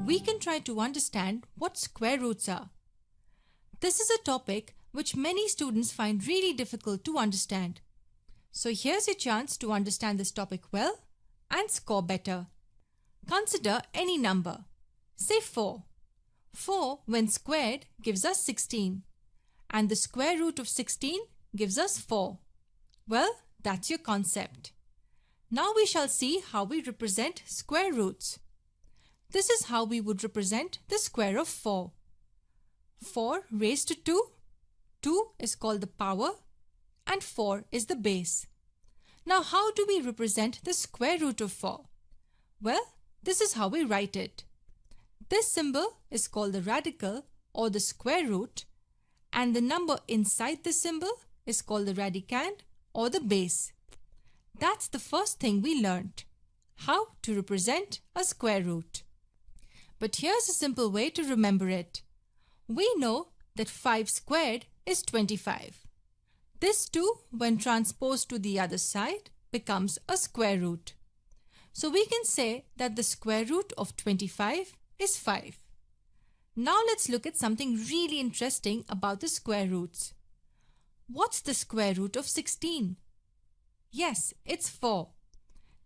we can try to understand what square roots are. This is a topic which many students find really difficult to understand. So here's your chance to understand this topic well and score better. Consider any number. Say 4. 4 when squared gives us 16. And the square root of 16 gives us 4. Well, that's your concept. Now we shall see how we represent square roots. This is how we would represent the square of 4. 4 raised to 2. 2 is called the power and 4 is the base. Now how do we represent the square root of 4? Well, this is how we write it. This symbol is called the radical or the square root, and the number inside this symbol is called the radicand or the base. That's the first thing we learnt, how to represent a square root. But here's a simple way to remember it. We know that 5 squared is 25. This 2, when transposed to the other side, becomes a square root. So we can say that the square root of 25 is 5. Now let's look at something really interesting about the square roots. What's the square root of 16? Yes, it's 4.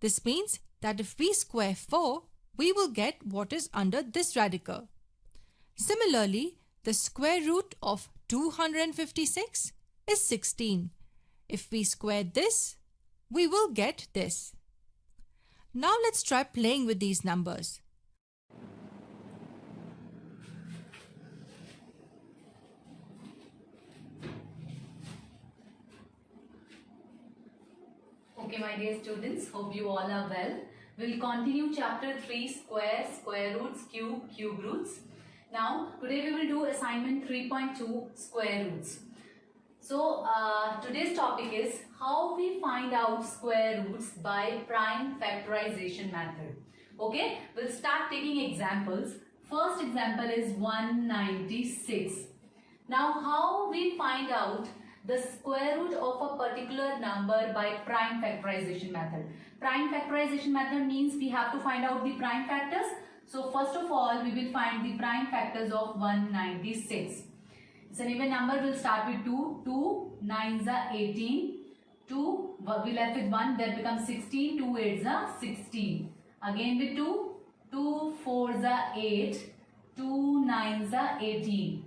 This means that if we square 4, we will get what is under this radical. Similarly, the square root of 256 is 16. If we square this, we will get this. Now let's try playing with these numbers. Okay, my dear students, hope you all are well. We'll continue chapter 3, square, square roots, cube, cube roots. Now, today we will do assignment 3.2, square roots. So, today's topic is how we find out square roots by prime factorization method. Okay, we'll start taking examples. First example is 196. Now, how we find out the square root of a particular number by prime factorization method. Prime factorization method means we have to find out the prime factors. So first of all, we will find the prime factors of 196. It's an even number. We'll start with 2. 2 9s are 18. 2, we left with 1, that becomes 16. 2 8s are 16. Again with 2. 2 4s are 8. 2 9s are 18.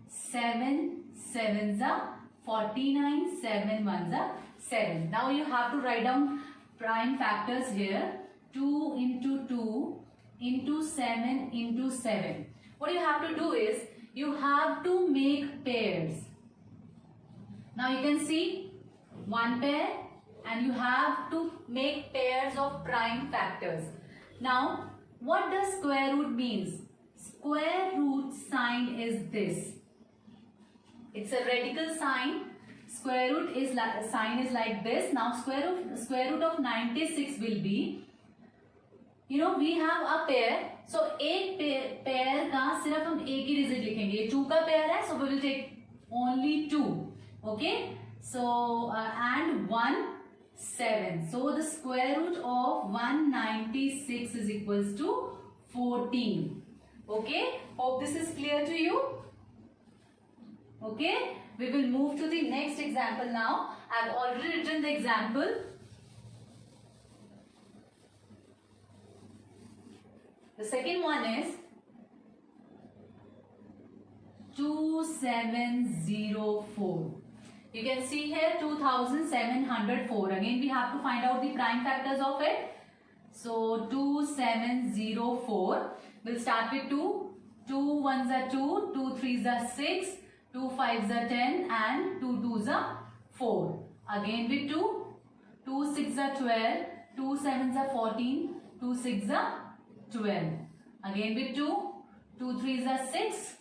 7 7s are 49, 7 1s are 7. Now you have to write down prime factors here. 2 into 2 into 7 into 7. What you have to do is, you have to make pairs. Now you can see one pair and you have to make pairs of prime factors. Now what does square root means? Square root sign is this. It's a radical sign. Square root is sign is like this. Now square root of 96 will be, we have a pair. So एक pair का सिर्फ हम एक ही digit लिखेंगे. ये 2 का pair है, so we will take only 2. Okay. So and 1 7. So the square root of 196 is equals to 14. Okay. Hope this is clear to you. Okay, we will move to the next example now. I have already written the example. The second one is 2704. You can see here 2704. Again, we have to find out the prime factors of it. So 2704. We'll start with 2. 2 1s are 2. 2 3s are 6. 2 5s are 10 and 2 2s are 4. Again with 2. 2 6s are 12. 2 7s are 14. 2 6s are 12. Again with 2. 2 3s are 6.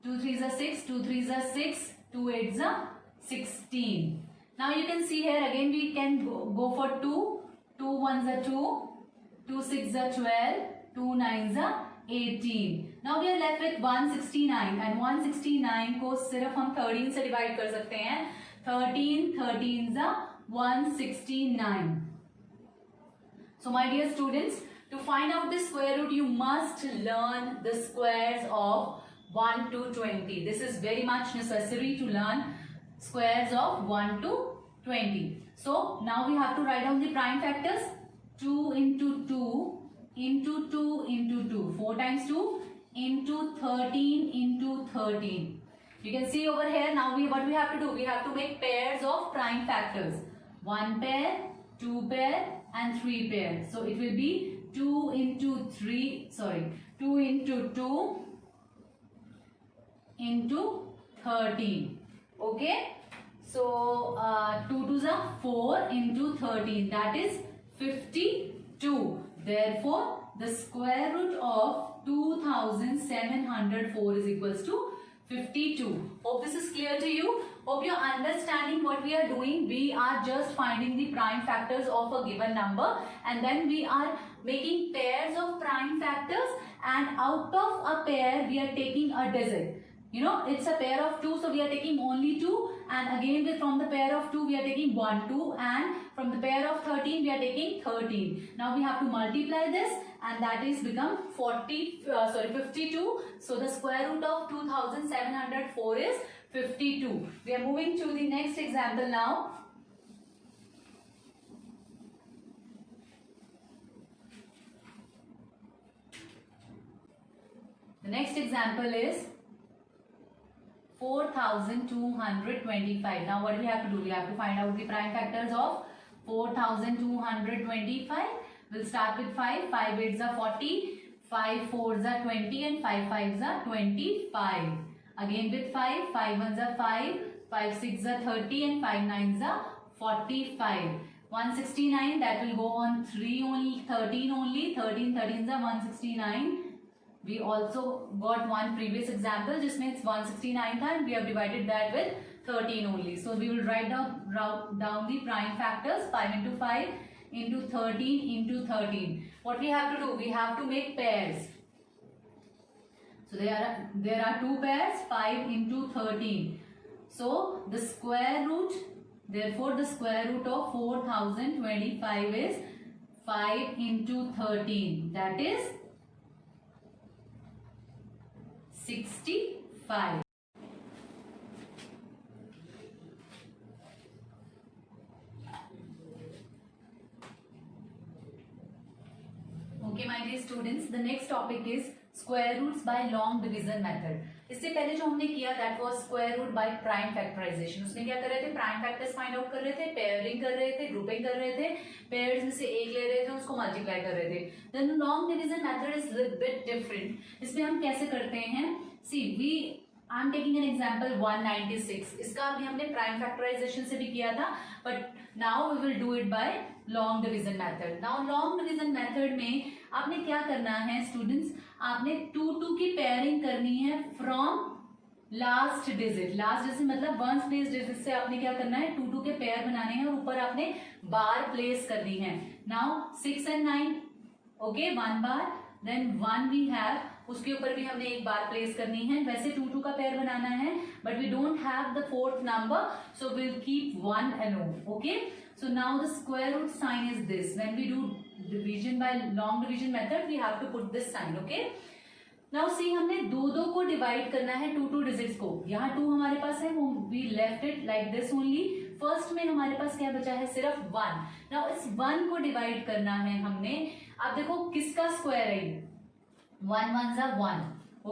2 3s are 6. 2 3s are 6. 2 8s are 16. Now you can see here again we can go for 2. 2 1s are 2. 2 6s are 12. 2 9s are 18. Now we are left with 169 and 169 को सिर्फ हम 13 से divide कर सकते हैं. 13 13s are 169. So my dear students, To find out the square root, you must learn the squares of 1 to 20. This is very much necessary to learn squares of 1 to 20. So now we have to write down the prime factors. 2 into 2 into 2 into 2. 4 times 2 into 13 into 13. You can see over here now what we have to do. We have to make pairs of prime factors. 1 pair, 2 pair and 3 pair. So it will be 2 into 2 into 2 into 13. Okay. So 2 2s are 4 into 13. That is 52. Therefore, the square root of 2704 is equals to 52. Hope this is clear to you. Hope you're understanding what we are doing. We are just finding the prime factors of a given number and then we are making pairs of prime factors, and out of a pair we are taking a digit. You know, it's a pair of 2, so we are taking only 2, and again from the pair of 2 we are taking 1, 2, and from the pair of 13 we are taking 13. Now we have to multiply this, and that is become 52. So the square root of 2704 is 52. We are moving to the next example now. The next example is 4225. Now what do we have to do? We have to find out the prime factors of 4225. We'll start with 5. 5 8s are 40, 5 4s are 20 and 5 5s are 25. Again with 5, 5 1s are 5, 5 6s are 30 and 5 9s are 45. 169, that will go on 3 only, 13 only, 13 13s are 169. We also got one previous example, just means 169 and we have divided that with 13 only. So we will write down the prime factors. 5 into 5 into 13 into 13. What we have to do? We have to make pairs. So there are 2 pairs, 5 into 13. So the square root, therefore the square root of 4025 is 5 into 13. That is 65. Okay, my dear students, the next topic is square roots by long division method. इससे पहले जो हमने किया that was square root by prime factorization. उसमें क्या कर रहे थे? Prime factors find out कर रहे थे, pairing कर रहे थे, grouping कर रहे थे, pairs में से एक ले रहे थे, उसको multiply कर रहे थे. Then long division method is little bit different. इसमें हम कैसे करते हैं? See, I'm taking an example 196. इसका अभी हमने prime factorization से भी किया था, but now we will do it by long division method. Now long division method में आपने क्या करना है students? आपने 2 की pairing करनी है from last digit. Last digit मतलब ones place digit से आपने क्या करना है? 2 के pair बनाने हैं और ऊपर आपने bar place करनी है. Now 6 and 9, okay, 1 bar. Then 1 we have, उसके ऊपर भी हमने एक बार प्लेस करनी है. वैसे 2 का पेयर बनाना है, but we don't have the 4th number, so we'll keep 1 alone. Okay, so now the square root sign is this. When we do division by long division method, we have to put this sign. Okay, now see, हमने 2 को divide करना है 2 digits को. यहाँ 2 हमारे पास है, we left it like this only. First में हमारे पास क्या बचा है? सिर्फ 1. नाउ इस 1 को डिवाइड करना है हमने. अब देखो किसका स्क्वायर है? 1 1s are 1.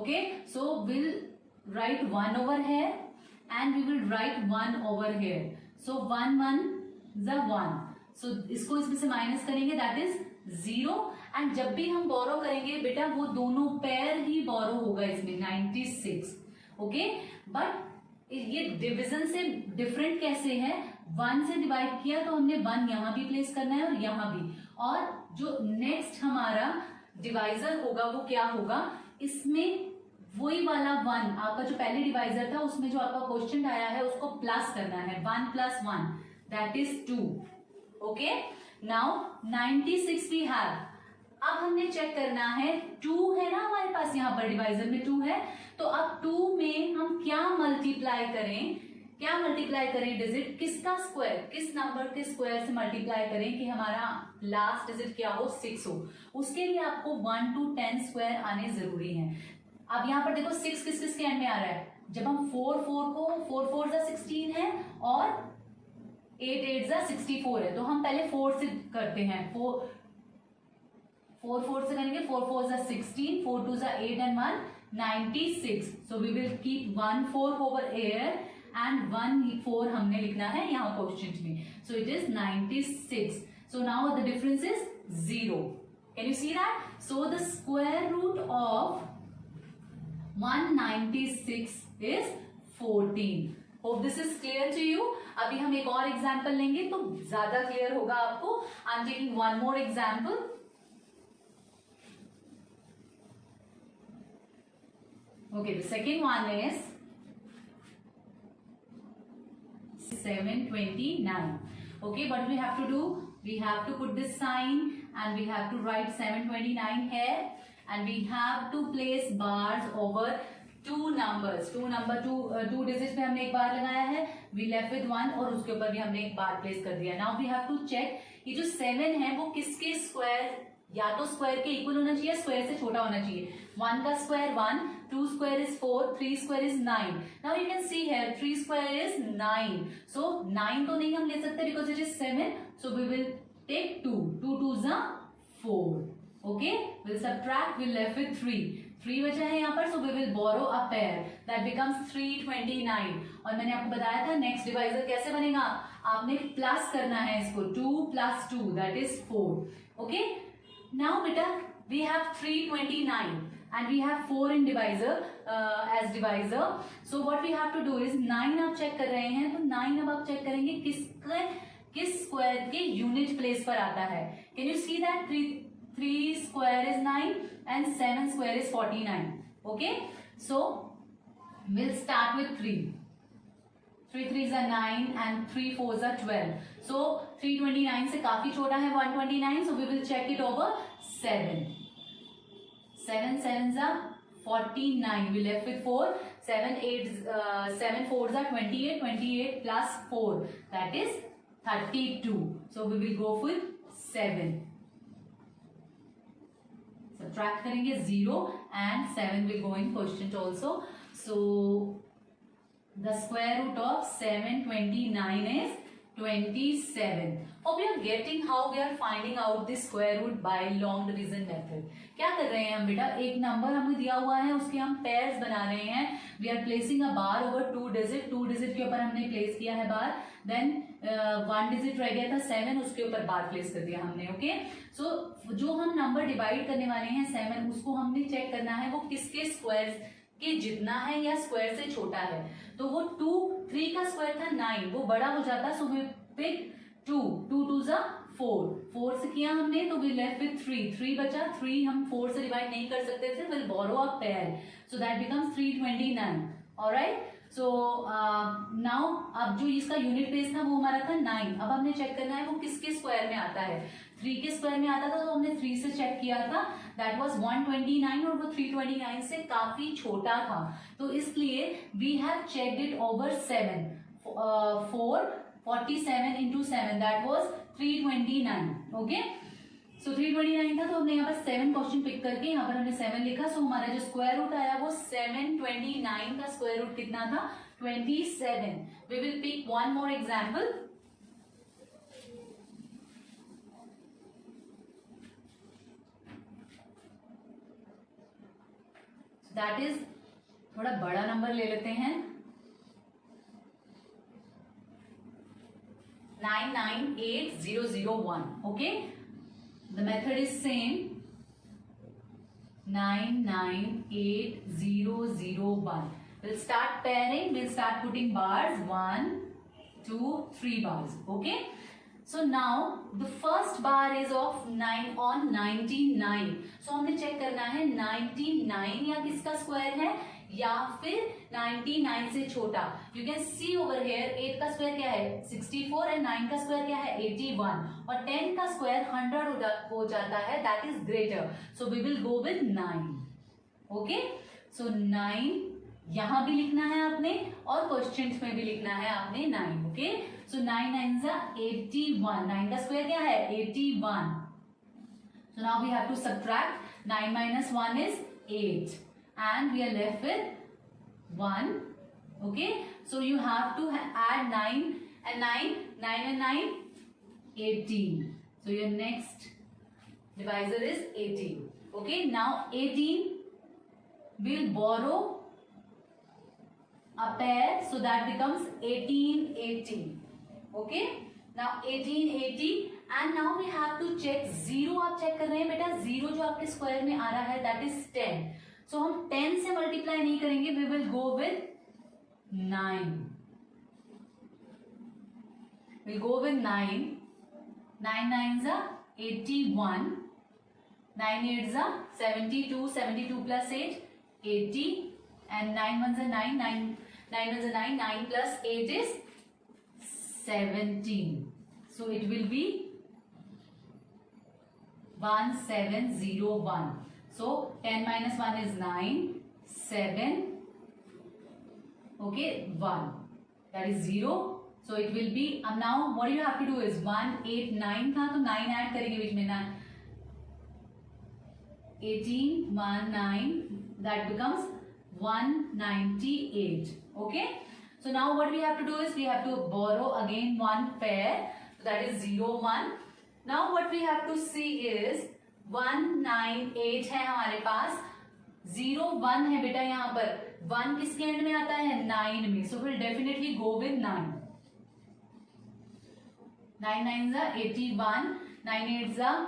Okay, so we'll write 1 over here and we will write 1 over here. So 1 1s are 1. So इसको इसमें से माइनस करेंगे, that is 0. एंड जब भी हम बोरो करेंगे बेटा वो दोनों पेयर ही बोरो होगा इसमें 96. ओके, बट ये डिवीजन से डिफरेंट कैसे है? 1 से डिवाइड किया तो हमने 1 यहाँ भी प्लेस करना है और यहाँ भी, और जो नेक्स्ट हमारा डिवाइजर होगा वो क्या होगा? इसमें वही वाला 1 आपका जो पहले डिवाइजर था उसमें जो आपका क्वेश्चन आया है उसको प्लस करना है. 1 + 1 that is 2. Okay, now 96 we have. अब हमने चेक करना है 2 है ना हमारे पास, यहाँ पर डिवाइजर में 2 है, तो अब 2 में हम क्या मल्टीप्लाई करें? क्या मल्टीप्लाई करें डिजिट, किसका स्क्वायर, किस नंबर के स्क्वायर से मल्टीप्लाई करें कि हमारा लास्ट डिजिट क्या हो 6 हो। उसके लिए आपको 1 to 10 स्क्वायर आने जरूरी है। अब यहाँ पर देखो 6 किस किस के एंड में आ रहा है, जब हम 4 को 4 4 जा 16 है और 8 8 जा 64 है, तो हम पहले 4 से करते हैं, 4 4 से करेंगे, 4 4 जा 16, 4 2 जा 8 and 1 96। so we will keep 1 4 over here and 1 4 हमने लिखना है यहाँ क्वेश्चन में, so it is 96। so now the difference is 0। can you see that? so the square root of 196 is 14। hope this is clear to you। अभी हम एक और example लेंगे तो ज्यादा क्लियर होगा आपको। I am taking one more example. Okay, the second one is 729। okay, what we have to do, we have to put this sign and we have to write 729 here and we have to place bars over two numbers, two digits पे हमने एक बार लगाया है, we left with 1 और उसके ऊपर भी हमने एक बार प्लेस कर दिया। now we have to check ये जो 7 है वो किसके स्क्वायर, या तो स्क्वायर के इक्वल होना चाहिए, स्क्वायर से छोटा होना चाहिए। 1 का square 1, 2 square is 4, 3 square is 9। Now you can see here 3 square is 9। So 9 तो नहीं हम ले सकते because it is 7, so we will take 2, 2 2 जा 4। Okay, will subtract, will left with 3 बचा है यहाँ पर, so we will borrow a pair that becomes 329। और मैंने आपको बताया था नेक्स्ट डिवाइजर कैसे बनेगा, आपने प्लस करना है इसको, 2 + 2 that is 4। Okay, now beta we have 329 and we have 4 in divisor as divisor। so what we have to do is 9 आप चेक कर रहे हैं तो 9 अब आप चेक करेंगे किस स्क्वायर के यूनिट प्लेस पर आता है। Can you see that 3 square is 9 and 7 square is 49। Okay, so will start with 3 3s are 9 and 3 4s are 12। so 329 से काफी छोटा है 129, so we will check it over 7 7s are 49, we left with 4, 7 4s are 28, 28 plus 4 that is 32, so we will go with 7। subtract करेंगे 0 and 7 will go in quotient also। so the square root of 729 is 27। Hope you are getting how we are finding out the square root by long division method। क्या कर रहे हैं हम बेटा, एक number हमें दिया हुआ है उसके हम पेयर्स बना रहे हैं। we are placing a bar over 2 digit, 2 digit के ऊपर हमने प्लेस किया है बार, then 1 digit रह गया था 7, उसके ऊपर बार प्लेस कर दिया हमने। ओके, सो जो हम नंबर डिवाइड करने वाले हैं 7, उसको हमने चेक करना है वो किसके स्क्वायर के जितना है या स्क्वायर से छोटा है। तो वो 3 का स्क्वायर था 9, वो बड़ा हो जाता, सो वी पिक 2 2 जा 4 से किया हमने, तो वी लेफ्ट विथ 3 बचा, 3 हम 4 से डिवाइड नहीं कर सकते थे, will borrow a pair, so that becomes 329। Alright, so now अब जो इसका यूनिट प्लेस था वो हमारा था 9। अब हमने चेक करना है वो किसके स्क्वायर में आता है। 3 के स्क्वायर में आता था तो हमने 3 से चेक किया था, दैट वाज 129 और वो 329 से काफी छोटा था, तो इसलिए we have checked it over 7। 47 into 7 that was 329। Okay, so 329 था तो हमने यहाँ पर 7 क्वेश्चन पिक करके यहाँ पर हमने 7 लिखा। सो हमारा जो स्क्वायर रूट आया वो 729 का स्क्वायर रूट कितना था, 27। We will pick one more example. That is थोड़ा बड़ा नंबर ले लेते हैं, 998001। ओके, the method is same, 998001। we'll start pairing, we'll start putting bars, 1 2 3 bars। okay, so now the first bar is of 9 on 99। so हमने check करना है 99 या किसका स्क्वायर है या फिर 99 से छोटा। You can see over here 8 का स्क्वायर क्या है 64 एंड 9 का स्क्वायर क्या है 81 और 10 का स्क्वायर 100 हो जाता है, that is greater, so we will go with 9। Okay, so 9 यहां भी लिखना है आपने और क्वेश्चन में भी लिखना है आपने 9. ओके, सो 9 9 जा 81. 9 का स्क्वायर क्या है? 81. So now we have to subtract. 9 minus 1 is 8 and we are left with 1. Okay, so you have to add 9 and 9, 9 and 9, 18. So your next divisor is 18. Okay, now 18 will borrow a pair, so that becomes 1880. Okay, now 1880 and now we have to check 0. आप check कर रहे हैं बेटा, 0 जो आपके square में आ रहा है that is 10. So हम 10 से मल्टीप्लाई नहीं करेंगे, we will go with 9. We'll go with 9. 9 9s are 81. 9 8s are 72. 72 plus 8, 80. And 9 1s are 9. 9 1s are 9. 9 plus 8 is 17. So it will be 1701. So 10 minus 1 is 9. 7. Okay, 1. That is 0. So it will be, now what you have to do is 1 8 9 था तो 9 add करेंगे बीच में ना, 18 1 9, that becomes 198. Okay, so now what we have to do is we have to borrow again one pair, so that is 0 1. Now what we have to see is 198 है हमारे पास, 0 1 है बेटा, यहाँ पर 1 किसके एंड में आता है? 9 में. So we'll definitely go with 9. 9 9s are 81. 9 8s are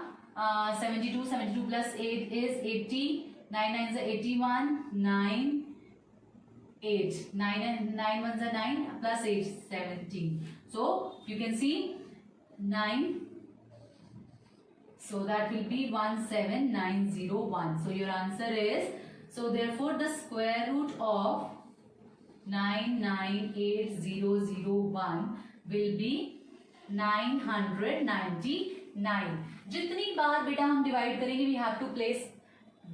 72. 72 plus 8 is 80. 9 9s are 81. 9 8. 9 1s are 9 plus 8 17. So you can see 9. So that will be 17901. So your answer is, so therefore the square root of 998001 will be 999. जितनी बार बेटा हम divide करेंगे, we have to place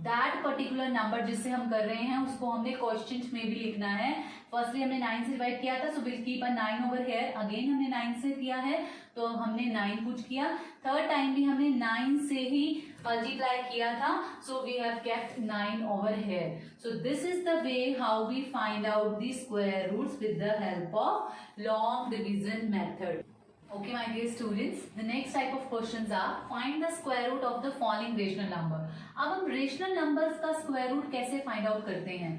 that particular number जिससे हम कर रहे हैं उसको हमने क्वेश्चन में भी लिखना है. फर्स्टली हमने 9 से डिवाइड किया था, so will keep a 9 over here. Again हमने 9 से किया है तो हमने 9 पुट किया. थर्ड टाइम भी हमने 9 से ही मल्टीप्लाई किया था, so we have kept 9 over here. So this is the way how we find out the square roots with the help of long division method. Okay, my dear students, the next type of questions are find the square root of the following rational number. अब हम rational numbers का square root कैसे find out करते हैं?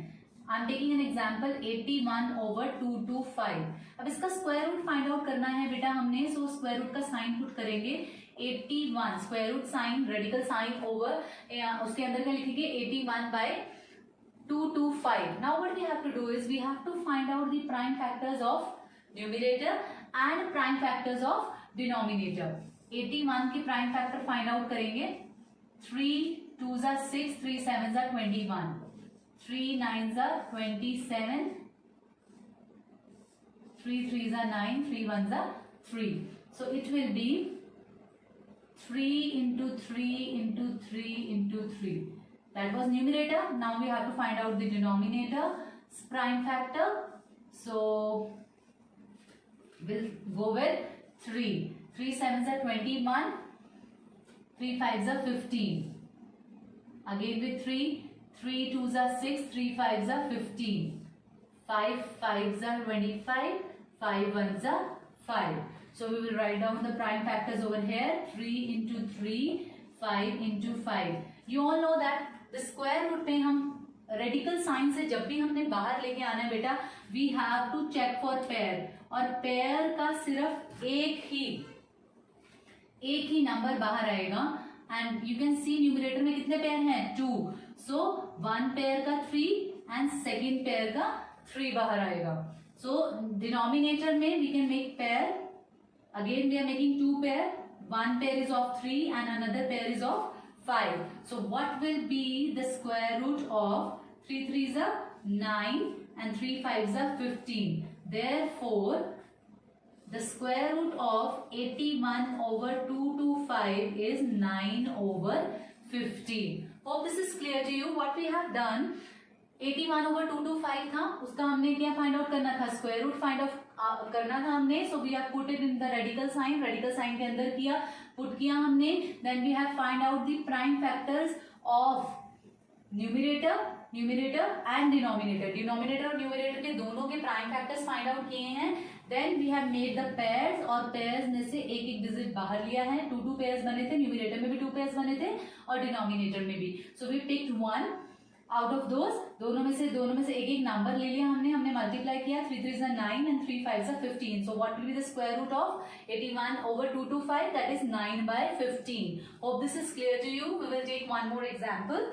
I am taking an example 81 over 225. अब इसका square root find out करना है बेटा हमने, so square root का sign put करेंगे 81 square root sign radical sign over उसके अंदर क्या लिखेंगे 81 by 225. Now what we have to do is we have to find out the prime factors of numerator and prime factors of denominator. 81 की prime factor find out करेंगे. 3 2s are 6, 3 7s are 21, 3 9s are 27, 3 3s are 9, 3 1s are 3. So it will be 3 into 3 into 3 into 3. That was numerator. Now we have to find out the denominator, prime factor. So we'll go with 3. 3 7s are 21. 3 5s are 15. Again with 3. 3 2s are 6. 3 5s are 15. 5 5s are 25. 5 1s are 5. So we will write down the prime factors over here. 3 into 3. 5 into 5. You all know that the square root में हम radical sign से जब भी हमने बाहर लेके आना है बेटा, we have to check for pair, और पेयर का सिर्फ एक ही नंबर बाहर आएगा. And you can see numerator में कितने पेयर हैं? 2. सो वन पेयर का 3 एंड सेकेंड पेयर का 3 बाहर आएगा. सो डिनोमिनेटर में we can make pair. Again we are making 2 pair. One pair is of 3 and another pair is of 5. So what will be the square root of 3 3s are 9 and 3 5s are 15. Therefore, the square root of 81 over 225 is 9 over 15. Hope this is clear to you. What we have done, 81 over 225 था, उसका हमने क्या find out करना था, square root find out करना था हमने. So we have put it in the radical sign के अंदर किया, पुट किया हमने. Then we have find out the prime factors of numerator and denominator और न्यूमिनेटर के दोनों के प्राइम फैक्टर्स फाइंड आउट किए हैं. Then we have made the pairs, और पेयर्स में से एक एक डिजिट बाहर लिया है. टू पेयर्स बने थे, न्यूमिनेटर में भी 2 पेयर्स बने थे और डिनोमिनेटर में भी. So we picked one out of दोनों में से एक एक नंबर ले लिया हमने मल्टीप्लाई किया. 3 3 is 9 and 3 5 is 15. So what will be the square root of 81 over 225? That is 9 by 15. Hope this is clear to you. We will take one more example.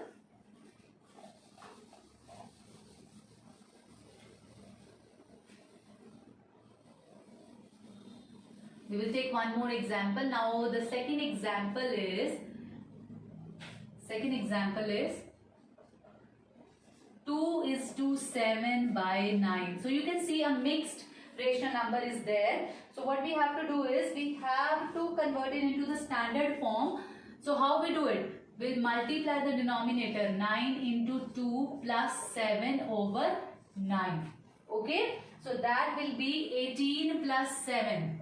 We will take one more example. Now the second example is 2 is to 7 by 9. So you can see a mixed rational number is there. So what we have to do is we have to convert it into the standard form. So how we do it? We'll multiply the denominator 9 into 2 plus 7 over 9. Okay? So that will be 18 plus 7.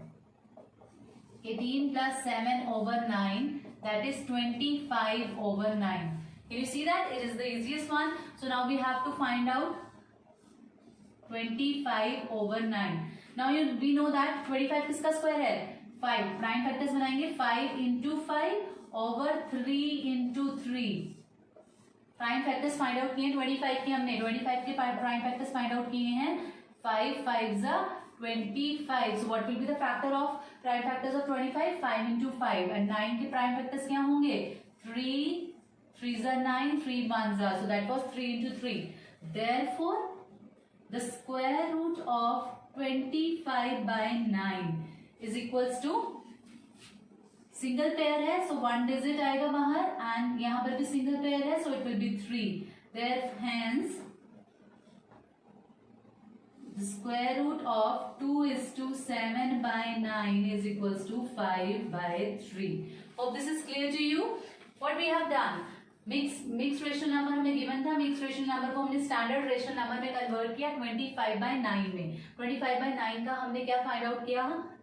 18 plus 7 over 9, that is 25 over 9. Can you see that? It is the easiest one. So now we have to find out 25 over 9. Now we know that 25 किसका square है? 5. Prime factors बनाएंगे 5 into 5 over 3 into 3. Prime factors find out किए 25 के हमने 25 के prime factors find out किए हैं. 5 5 जा 25. So what will be the factor of prime factors of 25? 5 into 5. And 9 के prime factors क्या होंगे? 3 3s are 9, 3 1s are. So that was 3 into 3. Therefore, the square root of 25 by 9 is equals to single pair है, so 1 digit आएगा बाहर, and यहाँ पर भी single pair है, so it will be 3. Hence, the square root of 2 is to 7 by 9 is equals to 5 by 3. Hope this is clear to you. What we have done? Mix rational number हमें given था, mix rational number को हमने standard rational number में convert किया 25 by 9 में. 25 by 9 का हमने क्या फाइंड आउट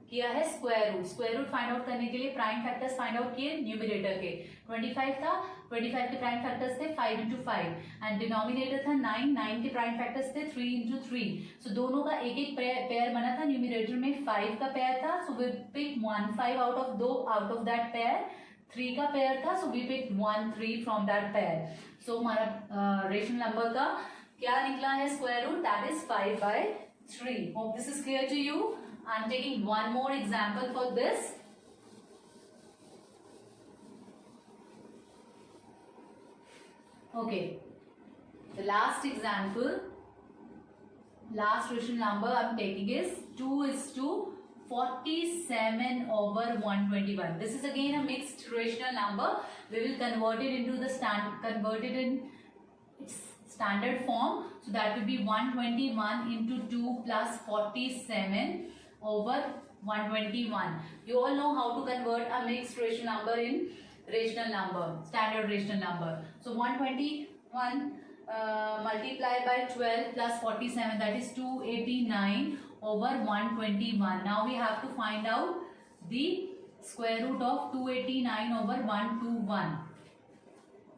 किया है स्क्वायर रूट फाइंड आउट करने के लिए प्राइम फैक्टर्स फाइंड आउट किए न्यूमरेटर के. 25 था, 25 के प्राइम फैक्टर्स थे 5 into 5 एंड डिनोमिनेटर था 9 के प्राइम फैक्टर्स थे 3 into 3. सो दोनों का एक एक पेयर बना था. न्यूमरेटर में 5 का पेयर था, so we pick 1 5 out of that pair. 3 का पेयर था, so we pick 1 3 from that pair. So हमारा रेशनल नंबर का क्या निकला है square root? That is 5 by 3. Hope this is clear to you. I am taking one more example for this. Okay, the last example, last rational number I am taking is 2 is to 47 over 121. This is again a mixed rational number. We will convert it into the standard form. So that will be 121 into 2 plus 47 over 121. You all know how to convert a mixed rational number in rational number, standard rational number. So 121 multiplied by 12 plus 47, that is 289 over 121. Now we have to find out the square root of 289 over 121.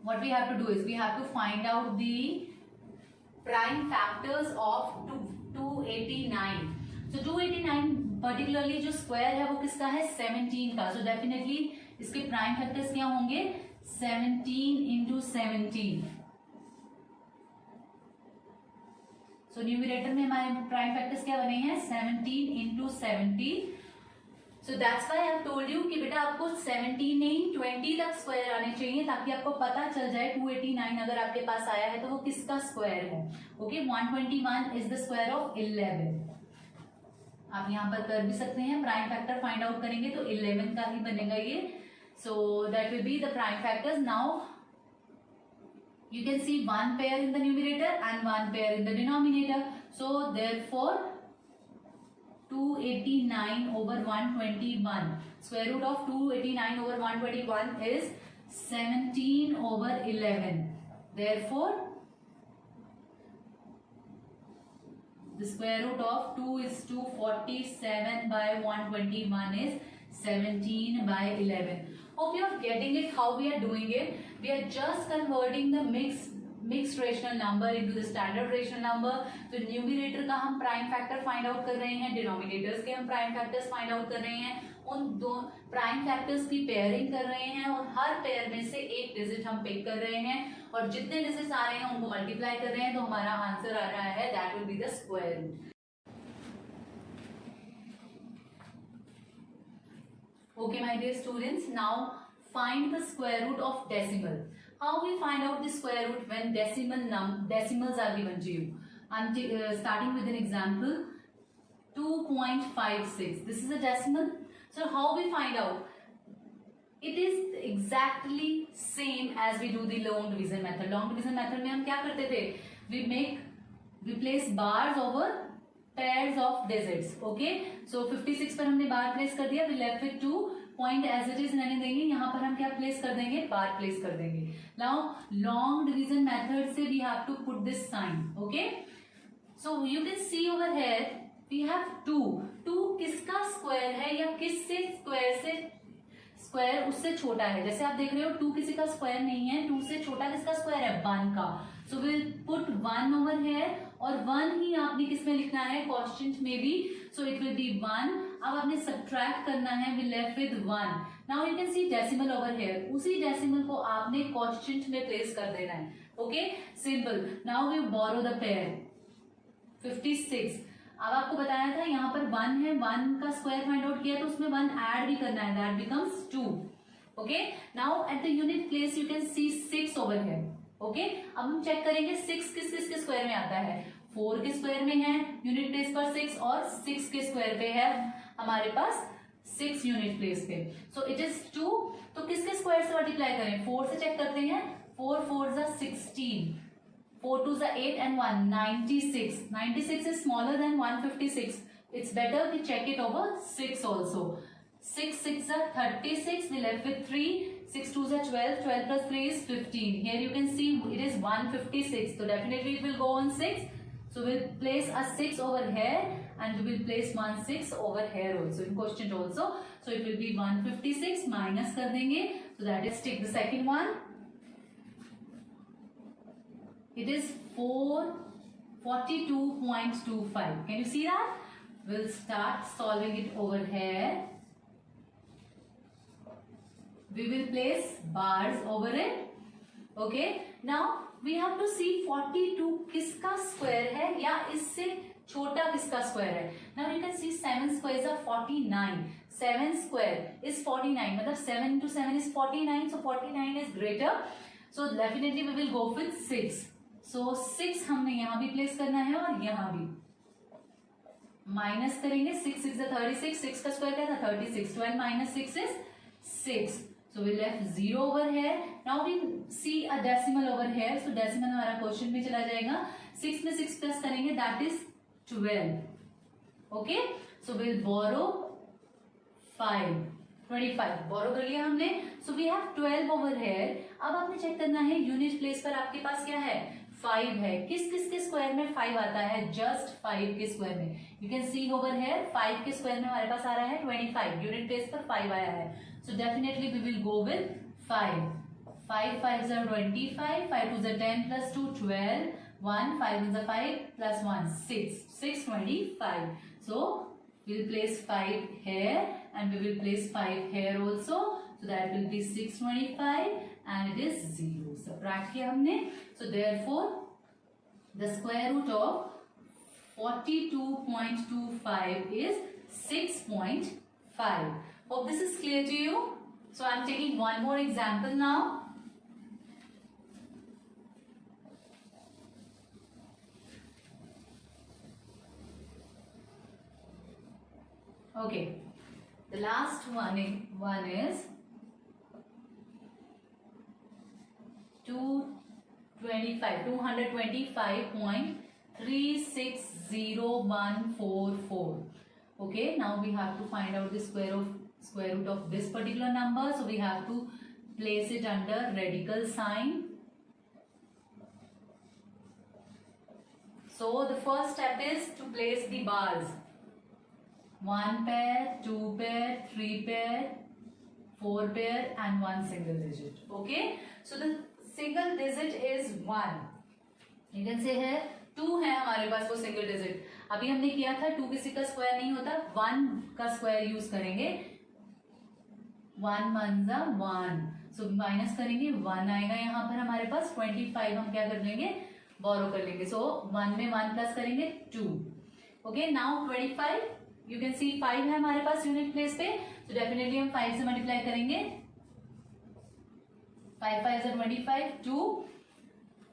What we have to do is we have to find out the prime factors of 289. So 289 particularly जो square है वो किसका है? 17 का. So definitely इसके prime factors क्या होंगे? 17 into 17. So numerator में हमारे प्राइम फैक्टर्स क्या बने हैं? 17 into 17. So that's why I have told you कि बेटा आपको 17 नहीं 20 तक स्क्वायर आने चाहिए, ताकि आपको पता चल जाए 289 अगर आपके पास आया है तो वो किसका स्क्वायर है. Okay, 121 is the square of 11. आप यहाँ पर कर भी सकते हैं. प्राइम फैक्टर फाइंड आउट करेंगे तो 11 का ही बनेगा ये. So that will be the prime factors. Now you can C 1 pair in the numerator and 1 pair in the denominator. So therefore 289 over 121. Square root of 289 over 121 is 17 over 11. Therefore The square root of 2 is 247 by 121 is 17 by 11. Hope you are getting it how we are doing it. We are just converting the mixed rational number into the standard rational number. तो numerator का हम prime factor find out कर रहे हैं, denominators के हम prime factors find out कर रहे हैं, उन दो प्राइम फैक्टर्स की पेयरिंग कर रहे हैं और हर पेयर में से एक डिजिट हम पिक कर रहे हैं और जितने डिजिट्स आ रहे हैं उनको मल्टीप्लाई कर रहे हैं तो हमारा आंसर आ रहा है that will be the square root. Okay, my dear students, now find the square root of decimal. How we find out the square root when decimals are given to you? I'm starting with an example. 2.56. This is a decimal. So how we find out? It is exactly same as we do the long division method. Long division method में हम क्या करते थे? We place bars over pairs of digits. Okay, so 56 पर हमने बार place कर दिया. We left with 2 point as it is रहने देंगे. यहाँ पर हम क्या प्लेस कर देंगे? बार प्लेस कर देंगे. नाउ लॉन्ग डिवीजन मेथड से we have to put this sign. Okay, so you can see over here we have 2. 2 किसका स्क्वायर है या किससे स्क्वायर उससे छोटा है? जैसे आप देख रहे हो 2 किसी का स्क्वायर नहीं है. 2 से छोटा किसका स्क्वायर है? 1 का. So will put 1 over here और 1 ही आपने किसमें लिखना है? क्वोशिएंट में भी. So it will be 1. अब आपने सब्ट्रैक्ट करना है. We left with 1. Now you can see decimal over here. उसी डेसिमल को आपने क्वोशिएंट में प्लेस कर देना है. Okay, simple. Now we borrow the pair 56. अब आपको बताया था यहाँ पर 1 है. 1 का स्क्वायर फाइंड आउट किया तो उसमें 1 ऐड भी करना है. That becomes 2. Okay, now at the unit place you can C 6 over here. Okay, अब हम चेक करेंगे 6 किस किस के स्क्वायर में आता है. 4 के स्क्वायर में है यूनिट प्लेस पर 6 और 6 के स्क्वायर पे है हमारे पास 6 यूनिट प्लेस पे. So it is 2. तो किसके स्क्वायर से मल्टीप्लाई करें? 4 से चेक करते हैं. 4 4 जा 16, 4 2 जा 8 and 1 96. 96 is smaller than 156. It's better to check it over 6 also. 6 6 जा 36. We left with 3. 6 2 जा 12. 12 plus 3 is 15. Here you can see it is 156. So definitely it will go on 6. So we'll place a 6 over here and we will place 1 6 over here also in quotient also. So it will be 156 minus कर देंगे. So that is take the second one. It is 42.25. Can you see that? We'll start solving it over here. We will place bars over it. Okay. Now we have to see 42 किसका square है या इससे छोटा किसका square है. Now you can see 7 squares are 49. 7 square is 49. मतलब 7 into 7 is 49. So 49 is greater. So definitely we will go with 6. So 6 हमने यहाँ भी प्लेस करना है और यहाँ भी माइनस करेंगे. 6 6 is 36. 6 का स्क्वायर क्या था? 36. 12 minus 6 is 6. So we left 0 over here. Now we see a decimal over here. So decimal हमारा क्वेश्चन में चला जाएगा. 6 में 6 प्लस करेंगे that is 12. Okay. So we'll borrow 5. 25 बोरो कर लिया हमने. So we have 12 over here. अब आपने चेक करना है यूनिट प्लेस पर आपके पास क्या है? 5 है. किस किस के स्क्वायर में 5 आता है? जस्ट 5 के स्क्वायर में. You can see over here 5 के स्क्वायर में हमारे पास आ रहा है 25. यूनिट प्लेस पर 5 आया है. So definitely we will go with 5. 5 5 are 25. 5 2 are 10 plus 2 12. 1 5 is a 5 plus 1 6. 6 25. So we will place 5 here and we will place 5 here also. So that will be 625 and it is 0. Subtract किया हमने. So therefore the square root of 42.25 is 6.5. Hope this is clear to you. So I am taking one more example now. Okay, the last one is 225.360144. Okay, now we have to find out the square root of this particular number. So we have to place it under radical sign. So the first step is to place the bars. 1 pair, 2 pair, 3 pair, 4 pair and 1 single digit. Okay, so the single digit is 1. You can say here 2 है हमारे पास वो single digit. अभी हमने किया था 2 किसी का square नहीं होता, 1 का स्क्वायर यूज करेंगे. 1 1 जा 1, सो माइनस करेंगे 1 आएगा यहाँ पर हमारे पास. 25 हम क्या कर लेंगे, बोरो कर लेंगे. सो 1 में 1 प्लस करेंगे 2. ओके, नाउ 25 यू कैन सी 5 है हमारे पास यूनिट प्लेस पे, तो डेफिनेटली हम 5 से मल्टीप्लाई करेंगे. 5 5 is 25, 2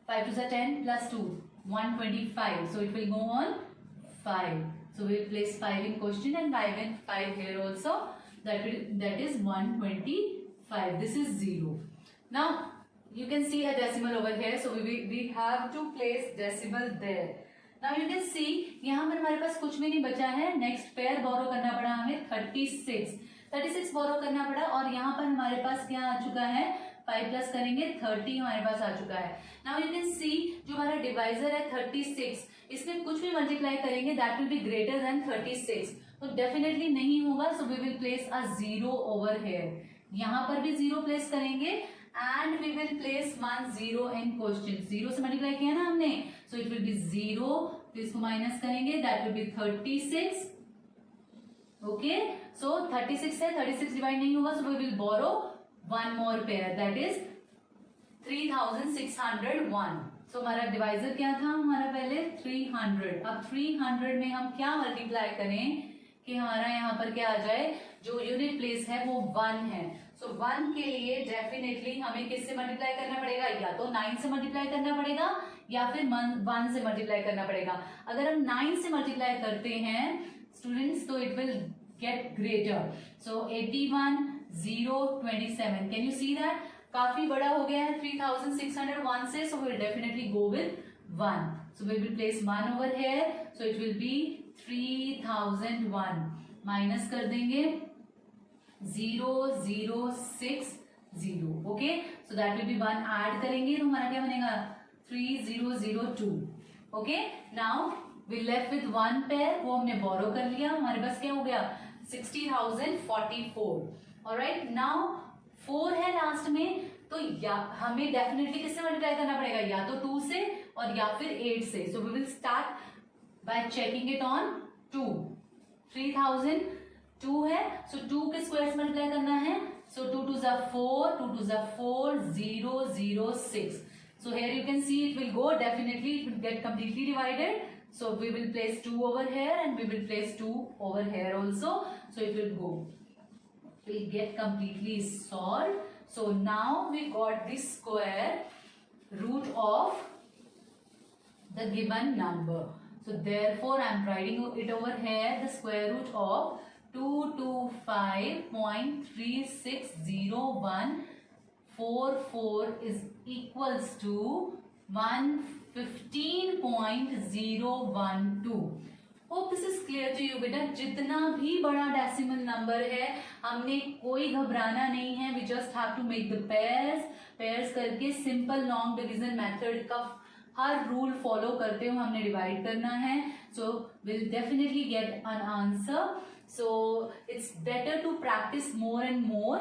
5 2 is 10 plus 2 125, so it will go on 5. So we will place 5 in question and 5 here also. That is 125. This is 0. Now you can see a decimal over here, so we have to place decimal there. Now you can see यहाँ पर हमारे पास कुछ भी नहीं बचा है. Next pair बोरो करना पड़ा हमें 36 बोरो करना पड़ा, और यहाँ पर हमारे पास क्या आ चुका है, 5 प्लस करेंगे 30 हमारे पास आ चुका है. नाउ यू कैन सी जो हमारा डिवाइजर है 36, इसमें कुछ भी मल्टीप्लाई करेंगे that will be greater than 36, तो डेफिनेटली नहीं होगा. So we will place a 0 over here. यहाँ पर भी 0 प्लेस करेंगे and we will place 1 0 in question. 0 से मल्टीप्लाई किया ना हमने, सो इट विल बी 0, फिर इसको माइनस करेंगे that will be 36. Okay, so 36 है, 36 डिवाइड नहीं होगा, so we will borrow one more pair, that is 3601. So हमारा डिवाइजर क्या था हमारा पहले 300. अब 300 में हम क्या मल्टीप्लाई करें कि हमारा यहाँ पर क्या आ जाए, जो यूनिट प्लेस है वो 1 है. सो 1 के लिए डेफिनेटली हमें किससे मल्टीप्लाई करना पड़ेगा, या तो 9 से मल्टीप्लाई करना पड़ेगा या फिर 1 से मल्टीप्लाई करना पड़ेगा. अगर हम 9 से मल्टीप्लाई करते हैं स्टूडेंट्स, तो it will get greater. So 81 0 27. Can you see that? काफी बड़ा हो गया है 3601 से, so we will definitely go with 1. So we will place 1 over here, so it will be 3001. Minus कर देंगे 0060. Okay, so that will be 1 add करेंगे तो हमारा क्या बनेगा 3002. Okay, now we left with 1 pair, वो हमने बोरो कर लिया, हमारे पास क्या हो गया 60,044. ऑलराइट, नाउ 4 है लास्ट में, तो या हमें डेफिनेटली किससे मल्टीप्लाई करना पड़ेगा, या तो 2 से और या फिर 8 से. So we will start by checking it on 2. 3002 है, सो 2 के स्क्वायर से मल्टीप्लाई करना है. सो 2 2 जा 4, 2 2 जा 4, 006. So here you can see it will go, definitely it will get completely divided. So we will place 2 over here and we will place 2 over here also. So it will go. Will get completely solved. So now we got the square root of the given number. So therefore I am writing it over here. The square root of 225.360144 is equals to 115.012. Hope this is clear to you बेटा. जितना भी बड़ा decimal number है हमने कोई घबराना नहीं है. We just have to make the pairs करके सिंपल लॉन्ग डिवीजन मेथड का हर रूल फॉलो करते हुए हमने डिवाइड करना है. So will definitely get an answer. So it's better to practise more and more.